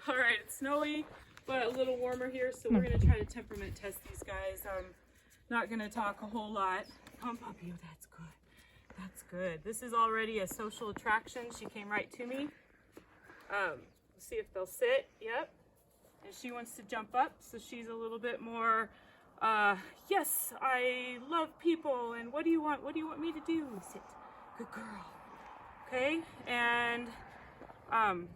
All right, it's snowy, but a little warmer here, so we're gonna try to temperament test these guys. I'm not gonna talk a whole lot. Come, puppy, oh, that's good. That's good. This is already a social attraction. She came right to me. Let's see if they'll sit. Yep. And she wants to jump up, so she's a little bit more, yes, I love people, and what do you want? What do you want me to do? Sit. Good girl. Okay, and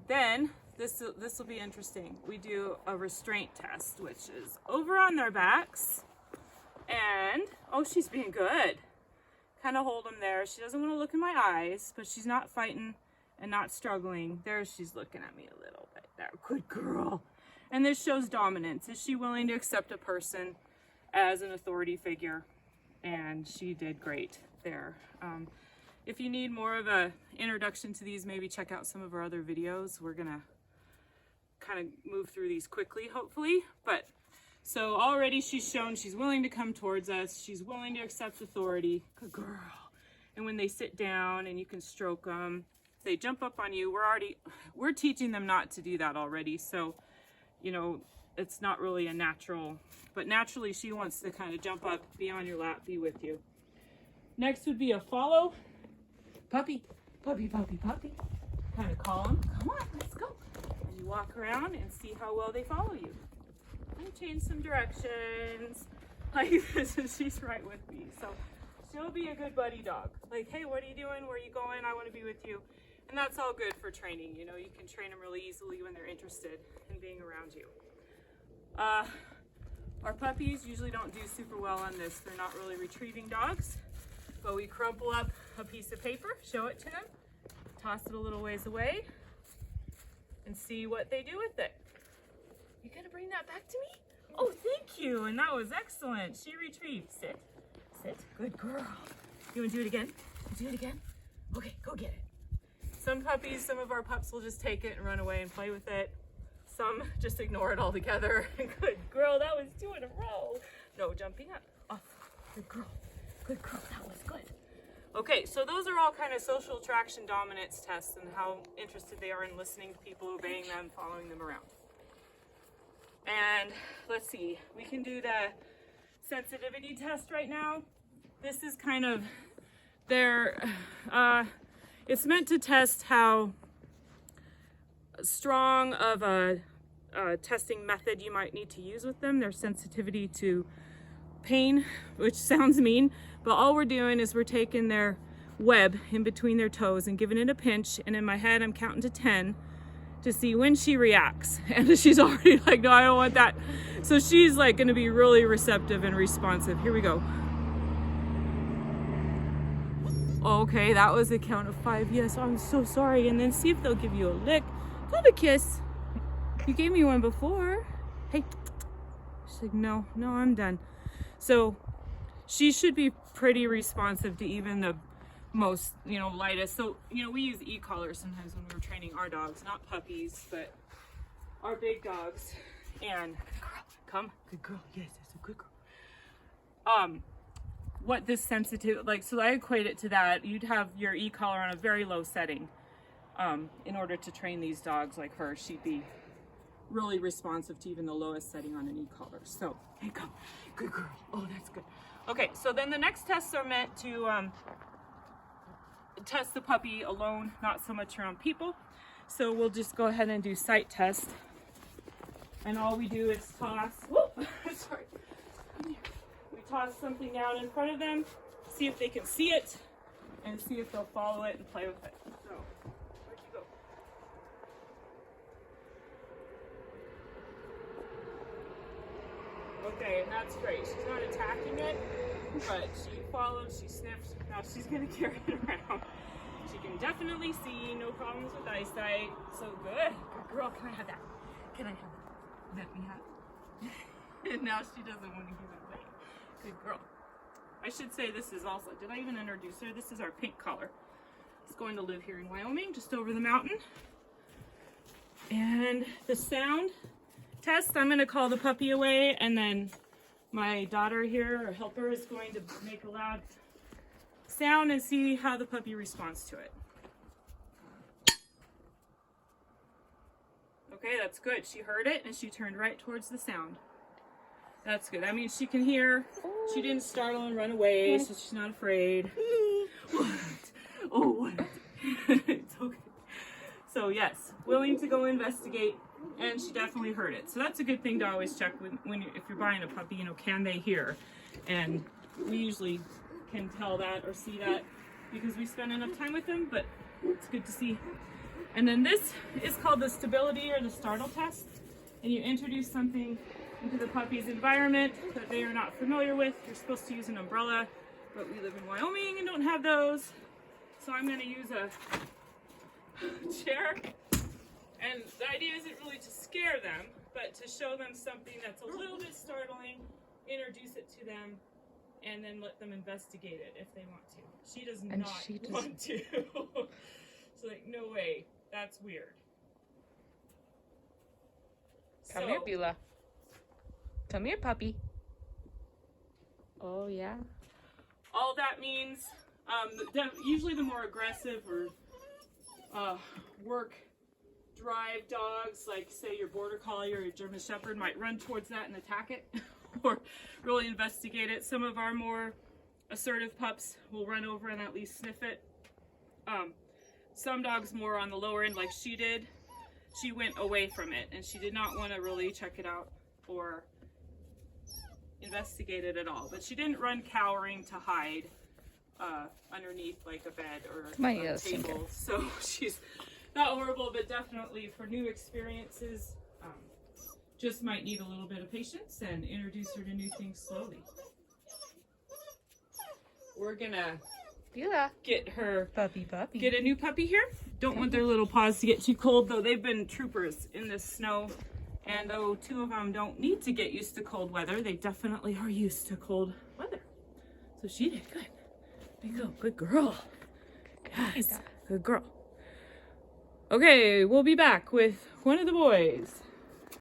then this will be interesting. We do a restraint test, which is over on their backs, and oh, she's being good. Kind of hold them there. She doesn't want to look in my eyes, but she's not fighting and not struggling. There, she's looking at me a little bit. There, good girl. And this shows dominance. Is she willing to accept a person as an authority figure? And she did great there. If you need more of a introduction to these, maybe check out some of our other videos. We're gonna kind of move through these quickly, hopefully. But so already she's shown she's willing to come towards us. She's willing to accept authority. Good girl. And when they sit down and you can stroke them, they jump up on you. We're teaching them not to do that already. So, you know, it's not really a natural, but naturally she wants to kind of jump up, be on your lap, be with you. Next would be a follow. Puppy, puppy, puppy, puppy. Kind of call them. Come on, let's go. And you walk around and see how well they follow you. And change some directions. Like this, and she's right with me. So she'll be a good buddy dog. Like, hey, what are you doing? Where are you going? I want to be with you. And that's all good for training. You know, you can train them really easily when they're interested in being around you. Our puppies usually don't do super well on this. They're not really retrieving dogs. But we crumple up a piece of paper, show it to them, toss it a little ways away, and see what they do with it. You gonna bring that back to me? Oh, thank you, and that was excellent. She retrieved. Sit, sit, good girl. You wanna do it again? Do it again? Okay, go get it. Some puppies, some of our pups will just take it and run away and play with it. Some just ignore it altogether. Good girl, that was 2 in a row. No jumping up. Off. Good girl. Good girl, that was good. Okay, so those are all kind of social attraction dominance tests and how interested they are in listening to people, obeying them, following them around. And let's see, we can do the sensitivity test right now. This is kind of it's meant to test how strong of a testing method you might need to use with them, their sensitivity to pain, which sounds mean, but all we're doing is we're taking their web in between their toes and giving it a pinch, and in my head I'm counting to 10 to see when she reacts. And she's already like, no, I don't want that. So she's like going to be really receptive and responsive. Here we go. Okay, that was a count of 5. Yes, I'm so sorry. And then see if they'll give you a lick. Have a kiss. You gave me one before. Hey. She's like, no, I'm done. So she should be pretty responsive to even the most, lightest. So, we use e-collars sometimes when we're training our dogs, not puppies, but our big dogs. And good girl, come, good girl. Yes, it's a good girl. What this sensitive, so I equate it to that. You'd have your e-collar on a very low setting. In order to train these dogs like her, she'd be really responsive to even the lowest setting on an e-collar. So, hey, come. Good girl. Oh, that's good. Okay, so then the next tests are meant to test the puppy alone, not so much around people. So we'll just go ahead and do sight test. And all we do is toss, sorry. We toss something down in front of them, see if they can see it, and see if they'll follow it and play with it. So, where'd you go? Okay, and that's great. She's not attacking it, but she follows, she sniffs. Now she's gonna carry it around. She can definitely see, no problems with eyesight. So good. Good girl, can I have that? Can I have that? Let me have it. And now she doesn't want to give it away. Good girl. I should say this is also, did I even introduce her? This is our pink collar. It's going to live here in Wyoming, just over the mountain. And the sound test, I'm going to call the puppy away, and then my daughter here, or helper, is going to make a loud sound and see how the puppy responds to it. Okay, that's good. She heard it and she turned right towards the sound. That's good. That means she can hear. She didn't startle and run away, so she's not afraid. What? Oh, what? It's okay. So yes, willing to go investigate, and she definitely heard it. So that's a good thing to always check if you're buying a puppy. You know, can they hear? And we usually can tell that or see that because we spend enough time with them. But it's good to see. And then this is called the stability or the startle test. And you introduce something into the puppy's environment that they are not familiar with. You're supposed to use an umbrella, but we live in Wyoming and don't have those. So I'm going to use a chair. And the idea isn't really to scare them, but to show them something that's a little bit startling, introduce it to them, and then let them investigate it if they want to. She does not want to. She's like, no way, that's weird. Come here, Beulah. Come here, puppy. Oh, yeah. All that means, usually the more aggressive or work drive dogs, like say your Border Collie or your German Shepherd, might run towards that and attack it or really investigate it. Some of our more assertive pups will run over and at least sniff it. Some dogs more on the lower end, like she did. She went away from it and she did not want to really check it out or investigate it at all. But she didn't run cowering to hide underneath like a bed or a table. So she's not horrible, but definitely for new experiences, just might need a little bit of patience and introduce her to new things slowly. We're gonna get her get a new puppy here. Don't want their little paws to get too cold, though. They've been troopers in this snow, and though 2 of them don't need to get used to cold weather, they definitely are used to cold weather. So she did good. Good girl. Yes, good girl. Okay, we'll be back with one of the boys.